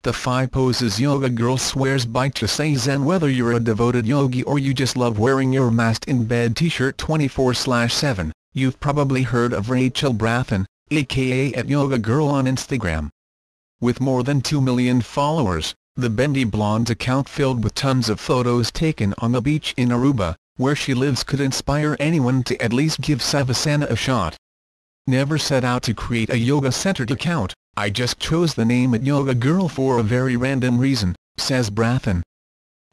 The 5 Poses Yoga Girl swears by to stay zen. Whether you're a devoted yogi or you just love wearing your masked in bed t-shirt 24/7, you've probably heard of Rachel Brathen, aka @YogaGirl on Instagram. With more than 2 million followers, the bendy blonde's account filled with tons of photos taken on the beach in Aruba, where she lives, could inspire anyone to at least give Savasana a shot. Never set out to create a yoga-centered account, I just chose the name @YogaGirl for a very random reason, says Brathen.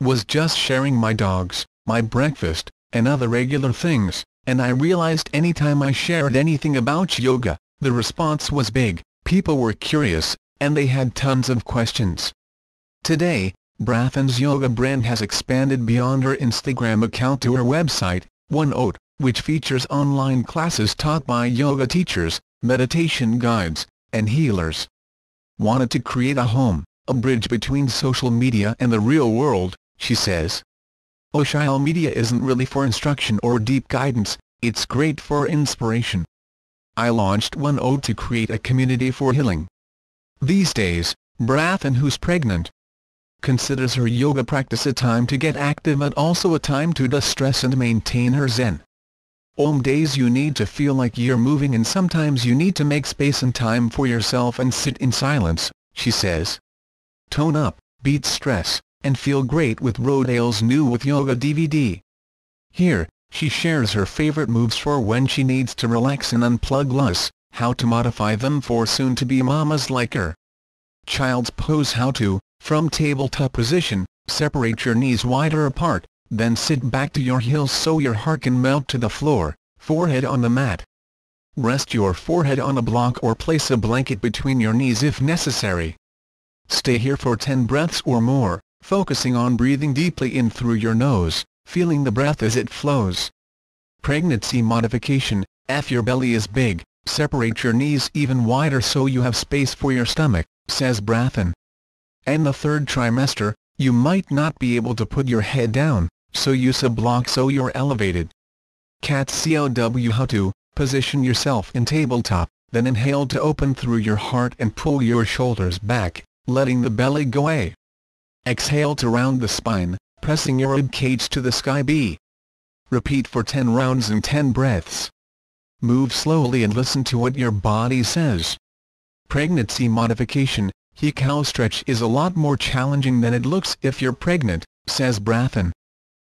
Was just sharing my dogs, my breakfast, and other regular things, and I realized anytime I shared anything about yoga, the response was big. People were curious, and they had tons of questions. Today, Brathen's yoga brand has expanded beyond her Instagram account to her website, OneOat, which features online classes taught by yoga teachers, meditation guides, and healers. Wanted to create a home, a bridge between social media and the real world, she says. Social media isn't really for instruction or deep guidance, it's great for inspiration. I launched OneOat to create a community for healing. These days, Brathen, who's pregnant, considers her yoga practice a time to get active but also a time to de-stress and maintain her zen. On days you need to feel like you're moving, and sometimes you need to make space and time for yourself and sit in silence, she says. Tone up, beat stress, and feel great with Rodale's new With Yoga DVD. Here, she shares her favorite moves for when she needs to relax and unplug, plus how to modify them for soon-to-be mamas like her. Child's pose: how to, from tabletop position, separate your knees wider apart, then sit back to your heels so your heart can melt to the floor, forehead on the mat. Rest your forehead on a block or place a blanket between your knees if necessary. Stay here for 10 breaths or more, focusing on breathing deeply in through your nose, feeling the breath as it flows. Pregnancy modification: if your belly is big, separate your knees even wider so you have space for your stomach, says Brathen. And the 3rd trimester, you might not be able to put your head down, so use a block so you're elevated. Cat COW: how to, position yourself in tabletop, then inhale to open through your heart and pull your shoulders back, letting the belly go away. Exhale to round the spine, pressing your rib cage to the sky. Repeat for 10 rounds and 10 breaths. Move slowly and listen to what your body says. Pregnancy modification: cow stretch is a lot more challenging than it looks if you're pregnant, says Brathen.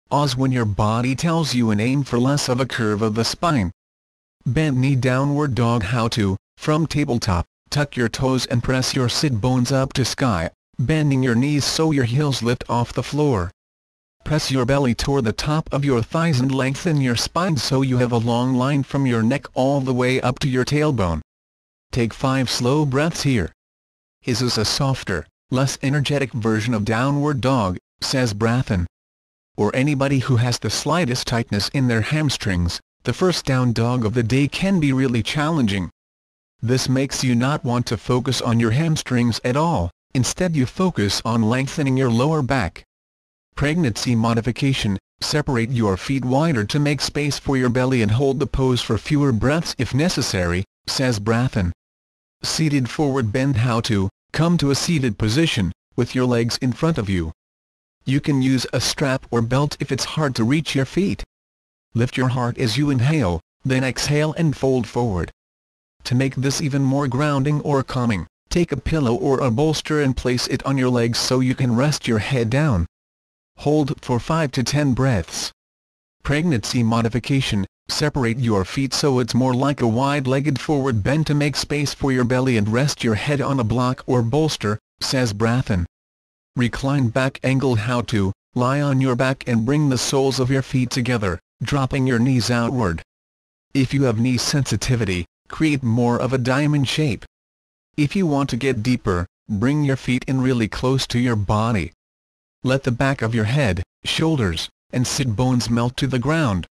Oz when your body tells you and aim for less of a curve of the spine. Bent knee downward dog: how to, from tabletop, tuck your toes and press your sit bones up to sky, bending your knees so your heels lift off the floor. Press your belly toward the top of your thighs and lengthen your spine so you have a long line from your neck all the way up to your tailbone. Take 5 slow breaths here. Is this a softer, less energetic version of downward dog, says Brathen. Or anybody who has the slightest tightness in their hamstrings, the first down dog of the day can be really challenging. This makes you not want to focus on your hamstrings at all, instead you focus on lengthening your lower back. Pregnancy modification: separate your feet wider to make space for your belly and hold the pose for fewer breaths if necessary, says Brathen. Seated forward bend: how to, come to a seated position, with your legs in front of you. You can use a strap or belt if it's hard to reach your feet. Lift your heart as you inhale, then exhale and fold forward. To make this even more grounding or calming, take a pillow or a bolster and place it on your legs so you can rest your head down. Hold for 5 to 10 breaths. Pregnancy modification: separate your feet so it's more like a wide-legged forward bend to make space for your belly and rest your head on a block or bolster, says Brathen. Recline back angle: how to, lie on your back and bring the soles of your feet together, dropping your knees outward. If you have knee sensitivity, create more of a diamond shape. If you want to get deeper, bring your feet in really close to your body. Let the back of your head, shoulders, and sit bones melt to the ground.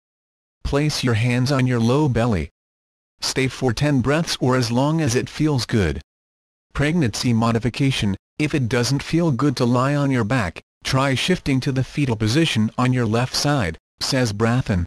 Place your hands on your low belly. Stay for 10 breaths or as long as it feels good. Pregnancy modification: if it doesn't feel good to lie on your back, try shifting to the fetal position on your left side, says Brathen.